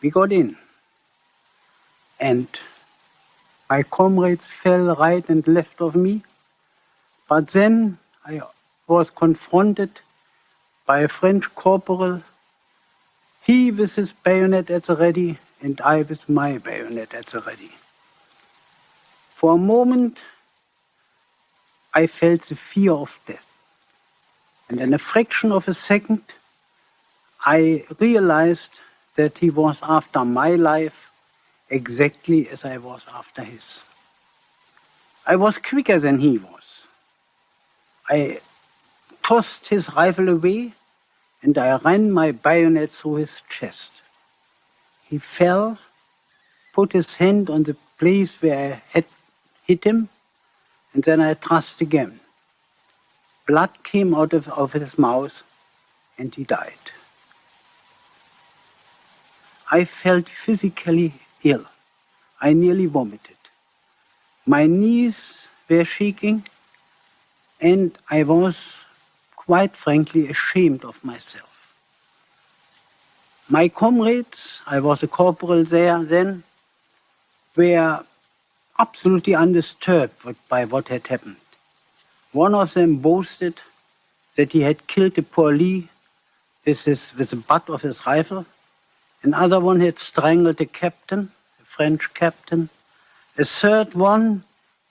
We got in, and my comrades fell right and left of me. But then I was confronted by a French corporal, he with his bayonet at the ready, and I with my bayonet at the ready. For a moment, I felt the fear of death. And in a fraction of a second, I realized that he was after my life exactly as I was after his. I was quicker than he was. I tossed his rifle away and I ran my bayonet through his chest. He fell, put his hand on the place where I had hit him, and then I thrust again. Blood came out of his mouth and he died. I felt physically ill. I nearly vomited. My knees were shaking and I was, quite frankly, ashamed of myself. My comrades, I was a corporal there then, were absolutely undisturbed by what had happened. One of them boasted that he had killed a Paulie with the butt of his rifle. Another one had strangled a captain, a French captain. A third one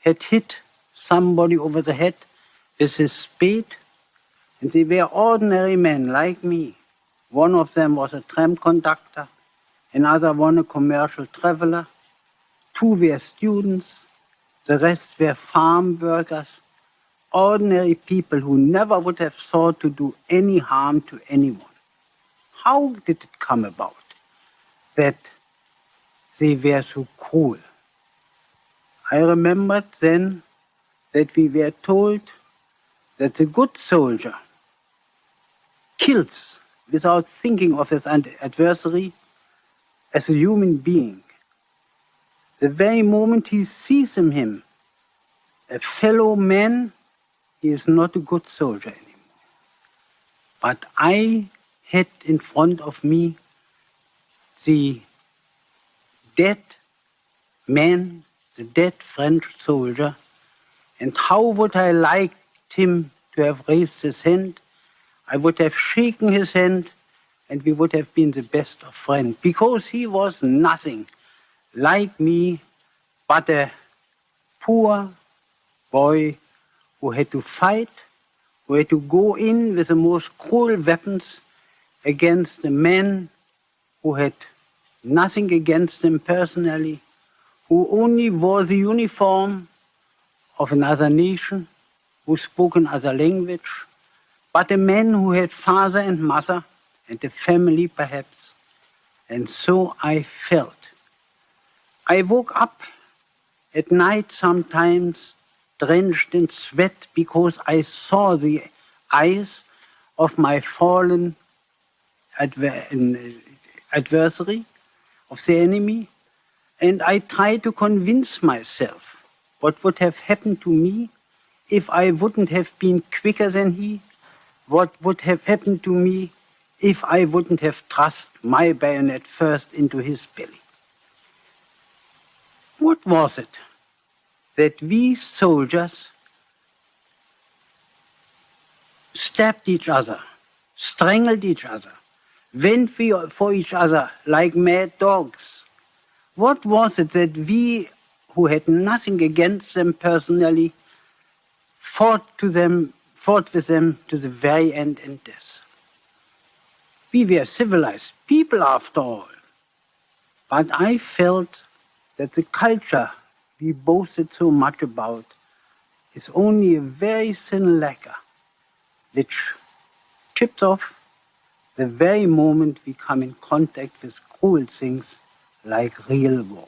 had hit somebody over the head with his spade. And they were ordinary men like me. One of them was a tram conductor, another one a commercial traveler. Two were students, the rest were farm workers, ordinary people who never would have thought to do any harm to anyone. How did it come about that they were so cruel? I remembered then that we were told that the good soldier kills without thinking of his adversary as a human being. The very moment he sees in him a fellow man, he is not a good soldier anymore. But I had in front of me the dead man, the dead French soldier, and how would I like him to have raised his hand? I would have shaken his hand and we would have been the best of friends, because he was nothing like me but a poor boy who had to fight, who had to go in with the most cruel weapons against a man who had nothing against him personally, who only wore the uniform of another nation, who spoke another language, but a man who had father and mother and a family perhaps. And so I felt. I woke up at night sometimes drenched in sweat because I saw the eyes of my fallen adversary, of the enemy, and I tried to convince myself what would have happened to me if I wouldn't have been quicker than he, what would have happened to me if I wouldn't have thrust my bayonet first into his belly. What was it that we soldiers stabbed each other, strangled each other, went for each other like mad dogs? What was it that we, who had nothing against them personally, fought with them to the very end in death? We were civilized people after all. But I felt that the culture we boasted so much about is only a very thin lacquer which chips off the very moment we come in contact with cruel things like real war.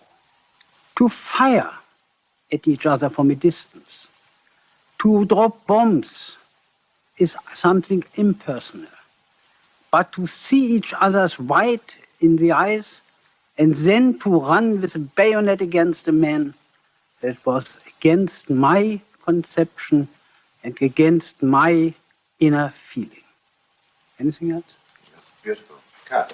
To fire at each other from a distance, to drop bombs is something impersonal. But to see each other's white in the eyes and then to run with a bayonet against a man, that was against my conception and against my inner feeling. Anything else? That's beautiful. Kat.